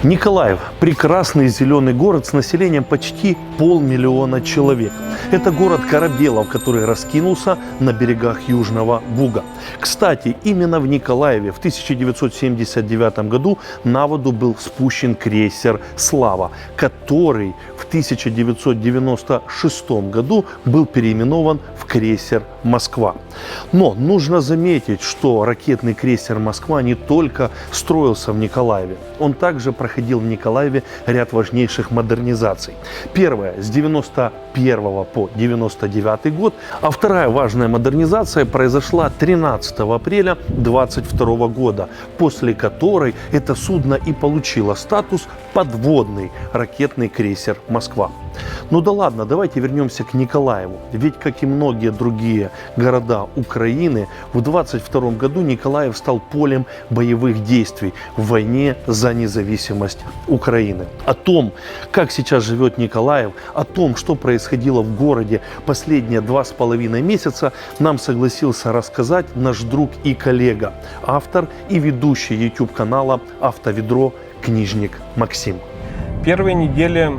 Николаев – прекрасный зеленый город с населением почти 500 000 человек. Это город корабелов, который раскинулся на берегах Южного Буга. Кстати, именно в Николаеве в 1979 году на воду был спущен крейсер «Слава», который в 1996 году был переименован в крейсер «Москва». Но нужно заметить, что ракетный крейсер «Москва» не только строился в Николаеве, он также проходил в Николаеве ряд важнейших модернизаций. Первая с 91 по 99 год, а вторая важная модернизация произошла 13 апреля 22 года, после которой это судно и получило статус подводный ракетный крейсер «Москва». Ну да ладно, давайте вернемся к Николаеву. Ведь, как и многие другие города Украины, в 22 году Николаев стал полем боевых действий в войне за независимость Украины. О том, как сейчас живет Николаев, о том, что происходило в городе последние 2,5 месяца, нам согласился рассказать наш друг и коллега, автор и ведущий YouTube-канала «Автоведро» книжник Максим. Первые недели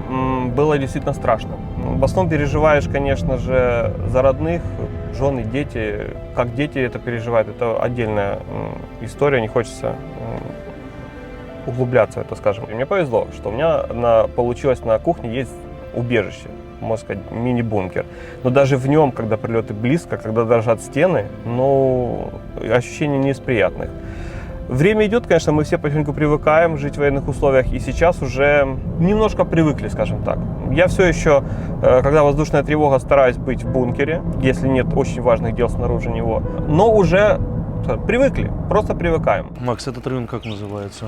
было действительно страшно. В основном переживаешь, конечно же, за родных, жены, дети. Как дети это переживают, это отдельная история, не хочется углубляться в это, скажем. И мне повезло, что у меня получилось на кухне есть убежище, можно сказать, мини-бункер. Но даже в нем, когда прилеты близко, когда дрожат стены, ощущения не из приятных. Время идет, конечно, мы все потихоньку привыкаем жить в военных условиях, и сейчас уже немножко привыкли, скажем так. Я все еще, когда воздушная тревога, стараюсь быть в бункере, если нет очень важных дел снаружи него, но уже привыкли, просто привыкаем. Макс, этот район как называется?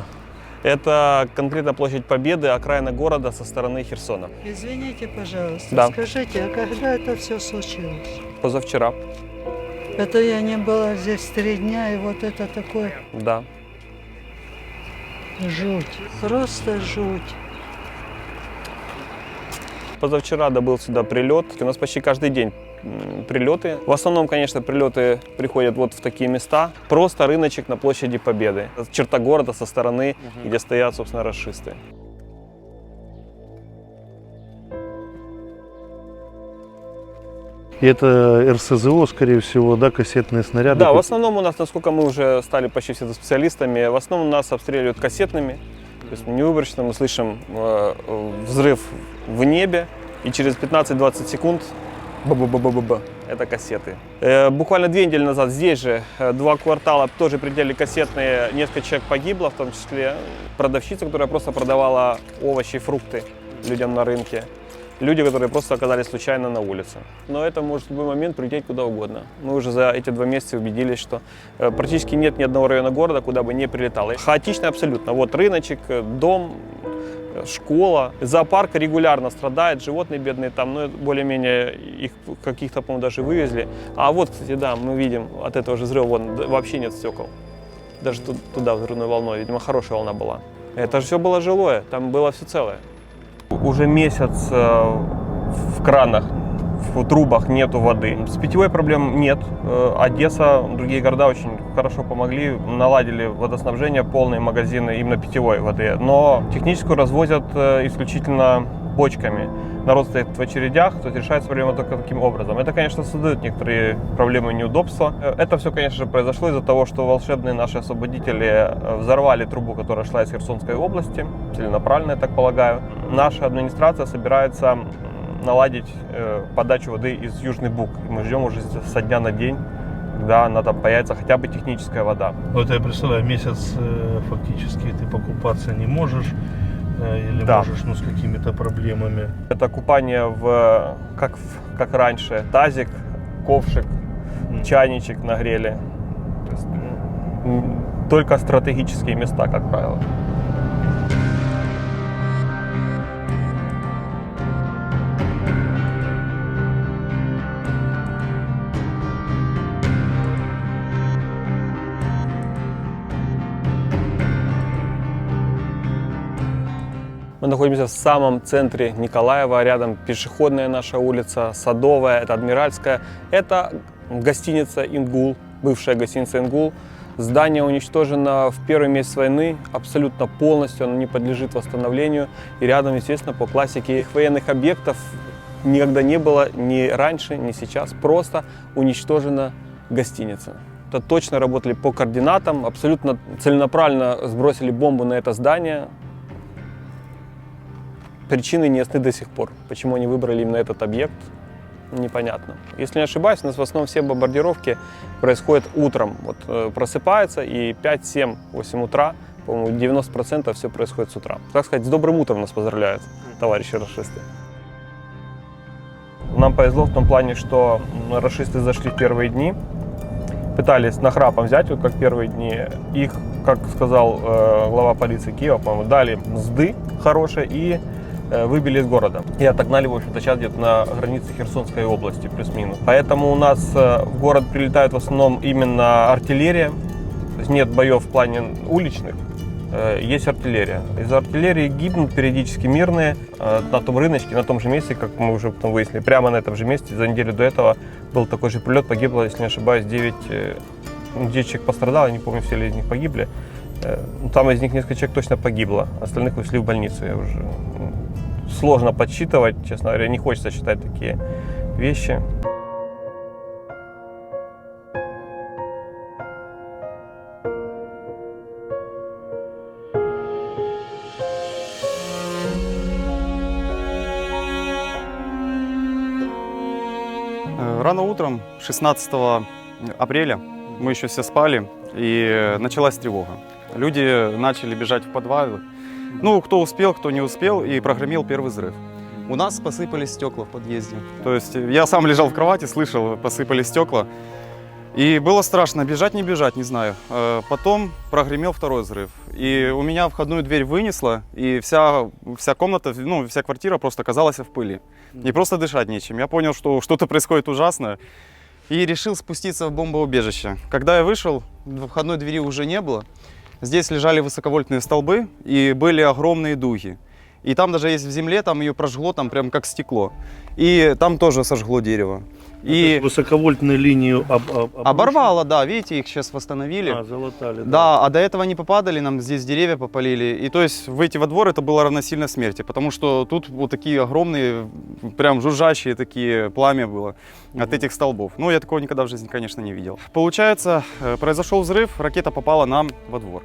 Это конкретно площадь Победы, окраина города со стороны Херсона. Извините, пожалуйста, Да. скажите, а когда это все случилось? Позавчера. Это я не была здесь 3 дня, и вот это такое Да. жуть, просто жуть. Позавчера был сюда прилет. У нас почти каждый день прилеты. В основном, конечно, прилеты приходят вот в такие места. Просто рыночек на площади Победы. Черта города со стороны, где стоят, собственно, рашисты. И это РСЗО, скорее всего, да, кассетные снаряды? Да, в основном у нас, насколько мы уже стали почти все специалистами, в основном нас обстреливают кассетными. То есть неуборочно мы слышим взрыв в небе, и через 15-20 секунд ба-ба-ба-ба-ба, это кассеты. Буквально 2 недели назад здесь же 2 квартала тоже прилетели кассетные, несколько человек погибло, в том числе продавщица, которая просто продавала овощи и фрукты людям на рынке. Люди, которые просто оказались случайно на улице. Но это может в любой момент прилететь куда угодно. Мы уже за эти 2 месяца убедились, что практически нет ни одного района города, куда бы не прилетало. Хаотично абсолютно. Вот рыночек, дом, школа, зоопарк регулярно страдает, животные бедные там, но более-менее их каких-то, по-моему, даже вывезли. А вот, кстати, да, мы видим от этого же взрыва вон, вообще нет стекол. Даже туда взрывной волной, видимо, хорошая волна была. Это же все было жилое, там было все целое. Уже месяц в кранах, в трубах нету воды. С питьевой проблем нет. Одесса, другие города очень хорошо помогли, наладили водоснабжение, полные магазины именно питьевой воды. Но техническую развозят исключительно бочками. Народ стоит в очередях, то есть решается проблема только таким образом. Это, конечно, создает некоторые проблемы и неудобства. Это все, конечно же, произошло из-за того, что волшебные наши освободители взорвали трубу, которая шла из Херсонской области, целенаправленно, я так полагаю. Наша администрация собирается наладить подачу воды из Южный Буг. Мы ждем уже со дня на день, когда она там появится хотя бы техническая вода. Вот я представляю, месяц фактически ты покупаться не можешь. Или да. можешь, с какими-то проблемами. Это купание как раньше. Тазик, ковшик, чайничек нагрели. То есть, только стратегические места, как правило. Мы находимся в самом центре Николаева, рядом пешеходная наша улица, Садовая, это Адмиральская. Это гостиница «Ингул», бывшая гостиница «Ингул». Здание уничтожено в первый месяц войны абсолютно полностью, оно не подлежит восстановлению. И рядом, естественно, по классике их военных объектов никогда не было ни раньше, ни сейчас. Просто уничтожена гостиница. Это точно работали по координатам, абсолютно целенаправленно сбросили бомбу на это здание. Причины не ясны до сих пор. Почему они выбрали именно этот объект, непонятно. Если не ошибаюсь, у нас в основном все бомбардировки происходят утром. Вот просыпается и 5, 7, 8 утра, по-моему, 90% все происходит с утра. Так сказать, с добрым утром нас поздравляют товарищи рашисты. Нам повезло в том плане, что рашисты зашли в первые дни, пытались нахрапом взять, вот как первые дни. Их, как сказал глава полиции Киева, по-моему, дали мзды хорошие и выбили из города. И отогнали, в общем-то, сейчас где-то на границе Херсонской области, плюс-минус. Поэтому у нас в город прилетает в основном именно артиллерия. То есть нет боев в плане уличных, есть артиллерия. Из артиллерии гибнут периодически мирные на том рыночке, на том же месте, как мы уже потом выяснили. Прямо на этом же месте за неделю до этого был такой же прилет. Погибло, если не ошибаюсь, 9 человек пострадало, я не помню, все ли из них погибли. Там из них несколько человек точно погибло, остальных ушли в больницу. Я уже сложно подсчитывать, честно говоря, не хочется считать такие вещи. Рано утром, 16 апреля, мы еще все спали, и началась тревога. Люди начали бежать в подвалы. Ну, кто успел, кто не успел, и прогремел первый взрыв. У нас посыпались стекла в подъезде. То есть я сам лежал в кровати, слышал, посыпались стекла. И было страшно, бежать, не бежать, не знаю. Потом прогремел второй взрыв. И у меня входную дверь вынесло, и вся комната, ну, вся квартира просто оказалась в пыли. И просто дышать нечем. Я понял, что что-то происходит ужасное. И решил спуститься в бомбоубежище. Когда я вышел, входной двери уже не было. Здесь лежали высоковольтные столбы и были огромные дуги. И там даже есть в земле, там ее прожгло, там прям как стекло. И там тоже сожгло дерево. И высоковольтную линию оборвало, да, видите, их сейчас восстановили. Залатали. Да, а до этого они попадали, нам здесь деревья попалили. И то есть выйти во двор это было равносильно смерти, потому что тут вот такие огромные, прям жужжащие такие пламя было от этих столбов. Ну, я такого никогда в жизни, конечно, не видел. Получается, произошел взрыв, ракета попала нам во двор.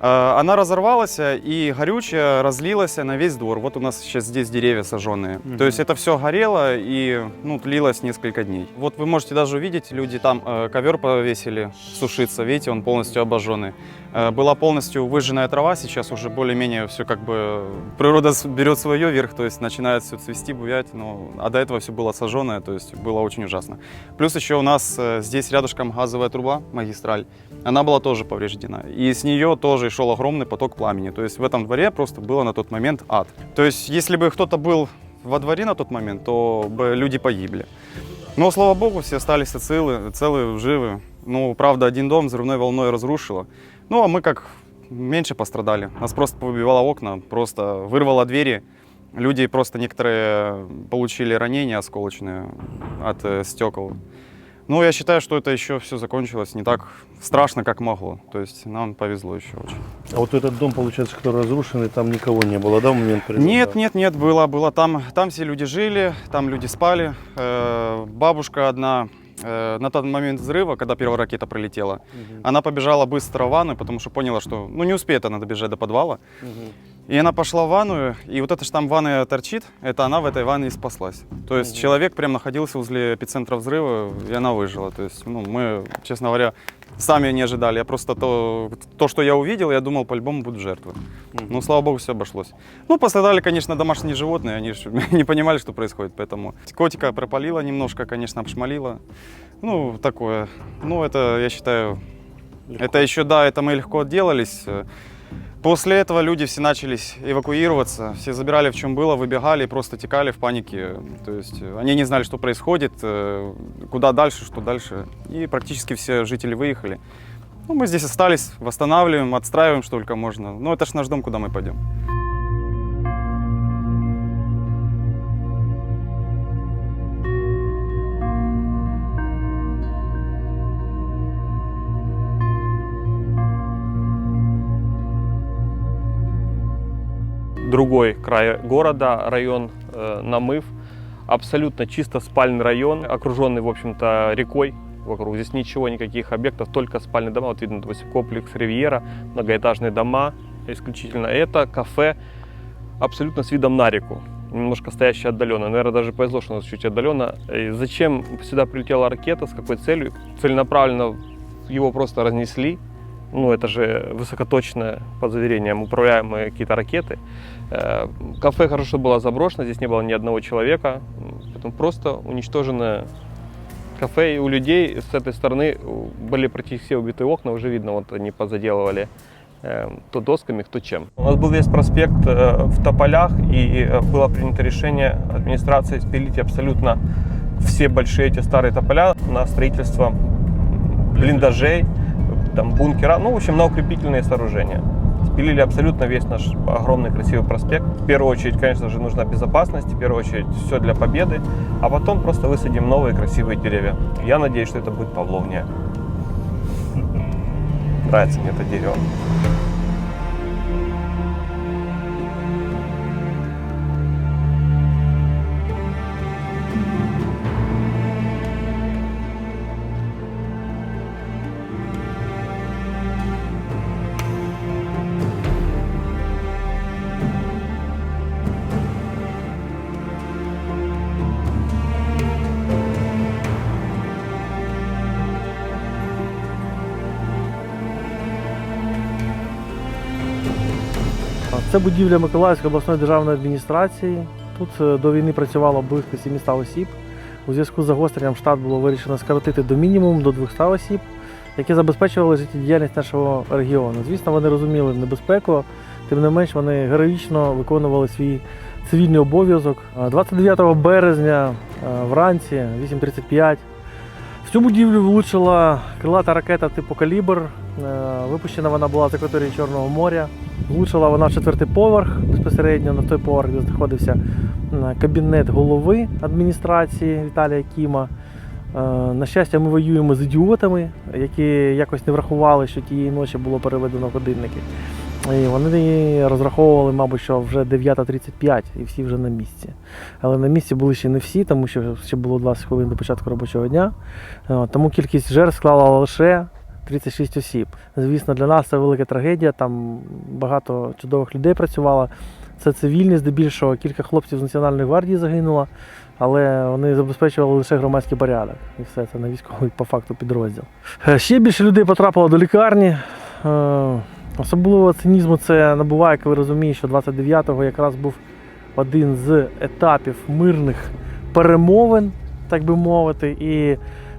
Она разорвалась, и горючее разлилось на весь двор. Вот у нас сейчас здесь деревья сожженные. То есть это все горело и тлилось несколько дней. Вот вы можете даже увидеть, люди там ковер повесили сушиться. Видите, он полностью обожженный. Была полностью выжженная трава, сейчас уже более-менее все как бы природа берет свое верх, то есть начинает все цвести, буять. А до этого все было сожженное, то есть было очень ужасно. Плюс еще у нас здесь рядышком газовая труба, магистраль. Она была тоже повреждена. И с нее тоже шел огромный поток пламени. То есть в этом дворе просто было на тот момент ад. То есть если бы кто-то был во дворе на тот момент, то бы люди погибли. Но, слава богу, все остались целы, живы. Ну, правда, один дом взрывной волной разрушило. Ну, а мы как меньше пострадали. Нас просто повыбивало окна, просто вырвало двери. Люди просто некоторые получили ранения осколочные от стекол. Ну, я считаю, что это еще все закончилось не так страшно, как могло. То есть нам повезло еще очень. А вот этот дом, получается, который разрушенный, там никого не было, да, в момент прилета? Нет, было. Там все люди жили, там люди спали. Бабушка одна на тот момент взрыва, когда первая ракета пролетела, она побежала быстро в ванную, потому что поняла, что не успеет она добежать до подвала. И она пошла в ванную, и вот это, что там ванная торчит, это она в этой ванне и спаслась. То есть человек прям находился возле эпицентра взрыва, и она выжила. То есть мы, честно говоря, сами не ожидали. Я просто то, что я увидел, я думал, по-любому будут жертвы. Но, слава богу, все обошлось. Ну, пострадали, конечно, домашние животные, они не понимали, что происходит, поэтому котика пропалило немножко, конечно, обшмалило. Ну, такое. Ну, это, я считаю, легко. Это еще, да, это мы легко отделались. После этого люди все начались эвакуироваться, все забирали в чем было, выбегали, просто текали в панике. То есть они не знали, что происходит, куда дальше, что дальше. И практически все жители выехали. Ну, мы здесь остались, восстанавливаем, отстраиваем, что только можно. Но это ж наш дом, куда мы пойдем. другой край города, район Намыв. Абсолютно чисто спальный район, окруженный, в общем-то, рекой вокруг. Здесь ничего, никаких объектов, только спальные дома. Вот видно, допустим, комплекс Ривьера, многоэтажные дома исключительно. Это кафе абсолютно с видом на реку, немножко стоящее отдаленно. Наверное, даже повезло, что у нас чуть отдаленно. И зачем сюда прилетела ракета, с какой целью? Целенаправленно его просто разнесли. Ну, это же высокоточные, по заверениям, управляемые какие-то ракеты. Кафе хорошо было заброшено, здесь не было ни одного человека. Поэтому просто уничтожено кафе. И у людей с этой стороны были практически все убитые окна. Уже видно, вот они позаделывали то досками, кто чем. У нас был весь проспект в тополях, и было принято решение администрации спилить абсолютно все большие эти старые тополя на строительство блиндажей, там, бункера, ну, в общем, на укрепительные сооружения. Спилили абсолютно весь наш огромный красивый проспект. В первую очередь, конечно же, нужна безопасность, в первую очередь все для победы, а потом просто высадим новые красивые деревья. Я надеюсь, что это будет павловния. Нравится мне это дерево. Це будівля Миколаївської обласної державної адміністрації. Тут до війни працювало близько 700 осіб. У зв'язку з загостренням штат було вирішено скоротити до мінімуму, до 200 осіб, які забезпечували життєдіяльність нашого регіону. Звісно, вони розуміли небезпеку, тим не менш вони героїчно виконували свій цивільний обов'язок. 29 березня вранці, 8:35, в цю будівлю влучила крилата ракета типу «Калібр». Випущена вона була з акваторії Чорного моря. Влучила вона в 4-й поверх, безпосередньо на той поверх, де знаходився кабінет голови адміністрації Віталія Кіма. На щастя, ми воюємо з ідіотами, які якось не врахували, що тієї ночі було переведено годинники. І вони розраховували, мабуть, що вже 9:35 і всі вже на місці. Але на місці були ще не всі, тому що ще було 20 хвилин до початку робочого дня. Тому кількість жертв склала лише 36 осіб. Звісно, для нас це велика трагедія, там багато чудових людей працювало. Це цивільні здебільшого, кілька хлопців з Національної гвардії загинуло, але вони забезпечували лише громадський порядок. І все, це не військовий по факту підрозділ. Ще більше людей потрапило до лікарні. Особливого цинізму це набуває, коли розумієш, що 29-го якраз був один з етапів мирних перемовин, так би мовити, і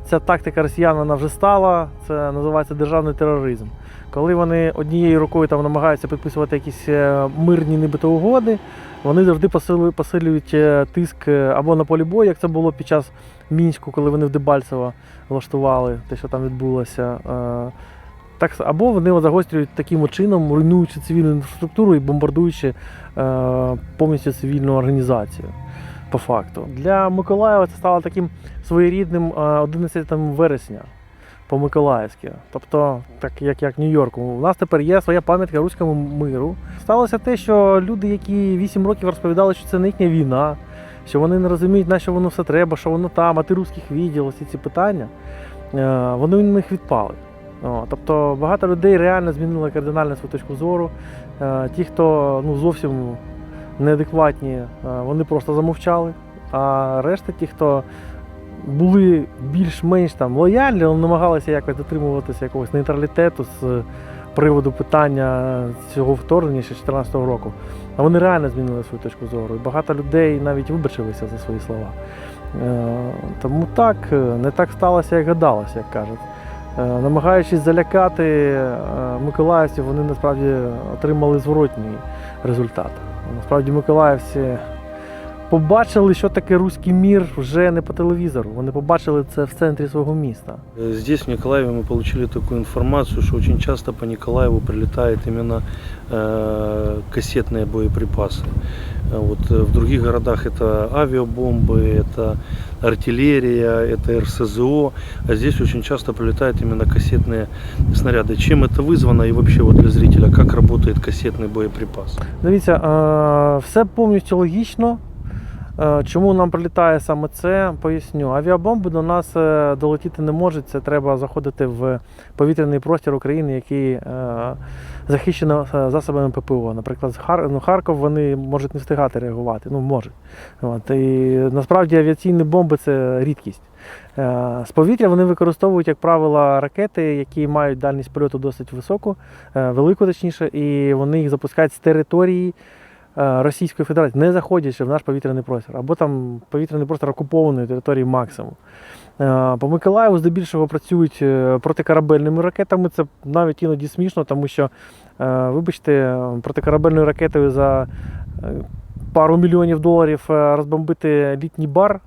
ця тактика росіян вона вже стала, це називається державний тероризм. Коли вони однією рукою там намагаються підписувати якісь мирні нібито угоди, вони завжди посилюють тиск або на полі бою, як це було під час Мінську, коли вони в Дебальцево влаштували те, що там відбулося. Так, або вони загострюють таким чином, руйнуючи цивільну інфраструктуру і бомбардуючи повністю цивільну організацію. По факту. Для Миколаєва це стало таким своєрідним 11 вересня по-миколаївськи. Тобто, так як Нью-Йорку. У нас тепер є своя пам'ятка руському миру. Сталося те, що люди, які 8 років розповідали, що це не їхня війна, що вони не розуміють, на що воно все треба, що воно там, а ти русських відділ, всі ці питання, вони у них відпали. Тобто багато людей реально змінили кардинально свою точку зору. Ті, хто зовсім неадекватні, вони просто замовчали. А решта, ті, хто були більш-менш там лояльні, намагалися якось дотримуватися якогось нейтралітету з приводу питання цього вторгнення ще 2014 року. А вони реально змінили свою точку зору. І багато людей навіть вибачилися за свої слова. Тому так, не так сталося, як гадалося, як кажуть. Намагаючись залякати миколаївців, вони насправді отримали зворотній результат. Насправді миколаївці побачили, що таке руський мір вже не по телевізору. Вони побачили це в центрі свого міста. Здесь, в Николаеве, мы получили такую информацию, что очень часто по Николаеву прилетают именно кассетные боеприпасы. Вот в других городах это авиабомбы, это артиллерия, это РСЗО, а здесь очень часто прилетают именно кассетные снаряды. Чем это вызвано и вообще вот для зрителя, как работает кассетный боеприпас? Дивіться, все повністю логічно. Чому нам прилітає саме це, поясню. Авіабомби до нас долетіти не можуть, це треба заходити в повітряний простір України, який захищено засобами ППО. Наприклад, Харків вони можуть не встигати реагувати, можуть. От. І насправді авіаційні бомби – це рідкість. З повітря вони використовують, як правило, ракети, які мають дальність польоту досить високу, велику точніше, і вони їх запускають з території Російської Федерації, не заходячи в наш повітряний простір, або там повітряний простір окупованої території максимум. По Миколаєву здебільшого працюють протикорабельними ракетами, це навіть іноді смішно, тому що, вибачте, протикорабельною ракетою за пару мільйонів доларів розбомбити літній бар,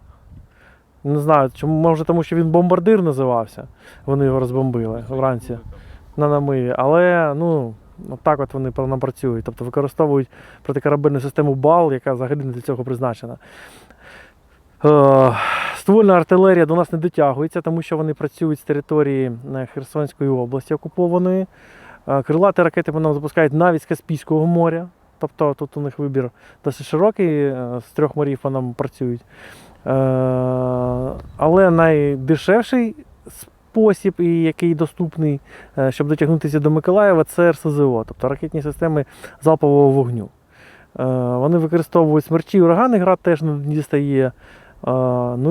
не знаю, чому, може тому, що він бомбардир називався, вони його розбомбили вранці на намиві, але, так от вони нам працюють, тобто використовують протикорабельну систему БАЛ, яка взагалі не для цього призначена. Ствольна артилерія до нас не дотягується, тому що вони працюють з території Херсонської області окупованої. Крилаті ракети по нам запускають навіть з Каспійського моря, тобто тут у них вибір досить широкий, з 3 морів по нам працюють. Але найдешевший спосіб, і який доступний, щоб дотягнутися до Миколаєва, це РСЗО, тобто ракетні системи залпового вогню. Вони використовують смерчі, урагани, град теж не дістає.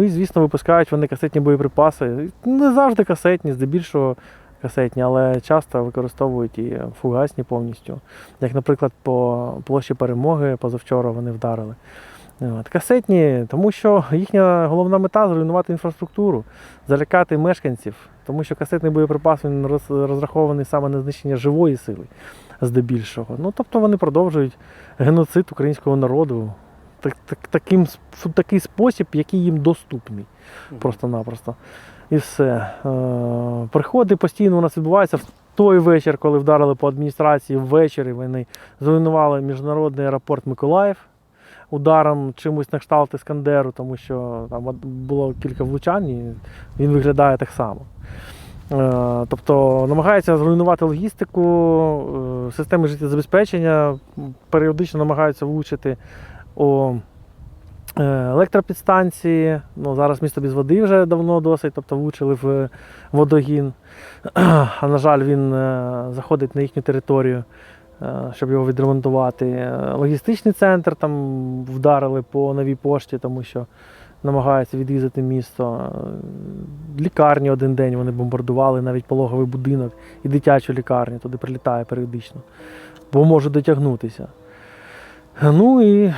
І, звісно, випускають вони касетні боєприпаси. Не завжди касетні, здебільшого касетні, але часто використовують і фугасні повністю. Як, наприклад, по площі Перемоги позавчора вони вдарили. Касетні, тому що їхня головна мета – зруйнувати інфраструктуру, залякати мешканців, тому що касетний боєприпас він розрахований саме на знищення живої сили, здебільшого. Тобто вони продовжують геноцид українського народу такий спосіб, який їм доступний, просто-напросто. І все. Приходи постійно у нас відбуваються. В той вечір, коли вдарили по адміністрації, ввечері вони зруйнували міжнародний аеропорт Миколаїв ударом чимось на кшталт Іскандеру, тому що там було кілька влучань, і він виглядає так само. Тобто намагаються зруйнувати логістику, системи життєзабезпечення, періодично намагаються влучити у електропідстанції. Зараз місто без води вже давно досить, тобто влучили в водогін. А на жаль, він заходить на їхню територію, щоб його відремонтувати. Логістичний центр там вдарили по Новій пошті, тому що намагаються відрізати місто. Лікарні один день вони бомбардували, навіть пологовий будинок і дитячу лікарню, туди прилітає періодично, бо може дотягнутися. І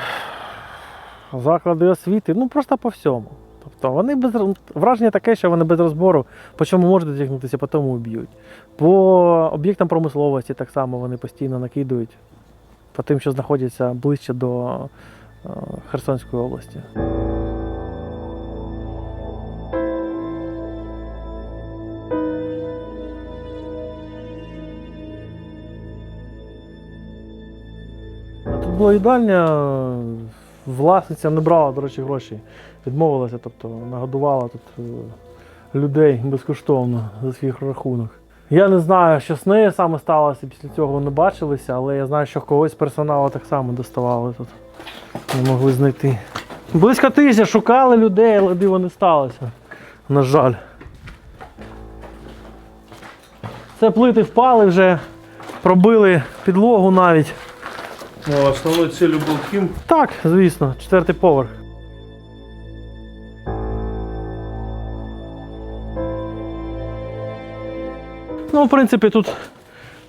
заклади освіти, просто по всьому. Тобто вони враження таке, що вони без розбору, по чому можуть дотягнутися, по тому вб'ють. По об'єктам промисловості так само вони постійно накидують, по тим, що знаходяться ближче до Херсонської області. Тут була їдальня, власниця не брала, до речі, гроші, відмовилася, тобто нагодувала тут людей безкоштовно за свій рахунок. Я не знаю, що з нею саме сталося, після цього не бачилися, але я знаю, що когось з персоналу так само доставали тут, не могли знайти. Близько тижня шукали людей, але диво не сталося, на жаль. Це плити впали вже, пробили підлогу навіть. Основною ціллю був Ким? Так, звісно, 4-й поверх. В принципі,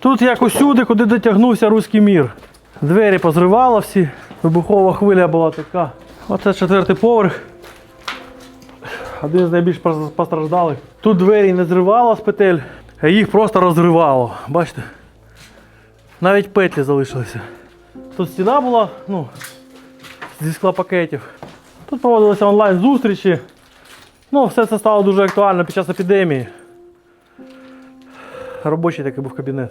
тут як усюди, куди дотягнувся руський мір. Двері позривало всі, вибухова хвиля була така. Оце 4-й поверх. Один з найбільш постраждалих. Тут двері не зривало з петель, а їх просто розривало. Бачите? Навіть петлі залишилися. Тут стіна була, зі склопакетів. Тут проводилися онлайн-зустрічі. Все це стало дуже актуально під час епідемії. Робочий такий був кабінет.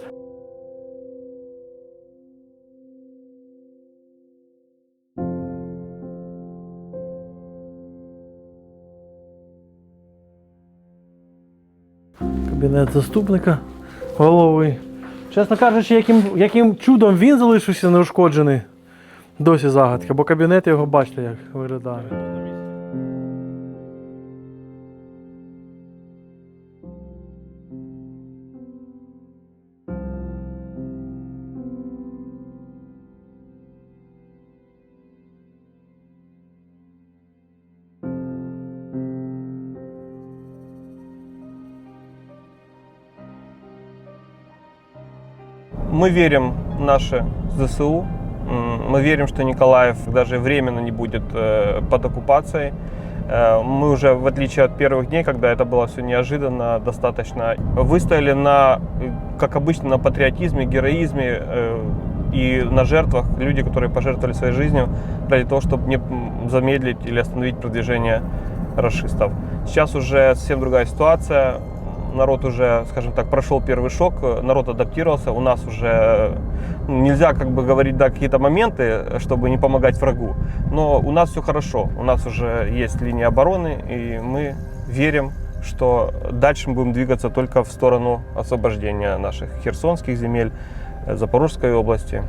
Кабінет заступника голови. Чесно кажучи, яким чудом він залишився неушкоджений, досі загадка, бо кабінет його, бачите, як виглядає. Мы верим в наше ЗСУ, мы верим, что Николаев даже временно не будет под оккупацией. Мы уже, в отличие от первых дней, когда это было все неожиданно, достаточно выстояли на, как обычно, на патриотизме, героизме и на жертвах. Люди, которые пожертвовали своей жизнью ради того, чтобы не замедлить или остановить продвижение рашистов. Сейчас уже совсем другая ситуация. Народ уже, скажем так, прошел первый шок, народ адаптировался, у нас уже нельзя как бы говорить, да, какие-то моменты, чтобы не помогать врагу, но у нас все хорошо, у нас уже есть линия обороны, и мы верим, что дальше мы будем двигаться только в сторону освобождения наших херсонских земель, Запорожской области,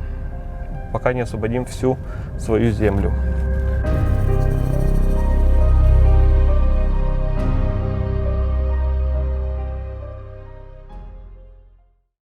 пока не освободим всю свою землю.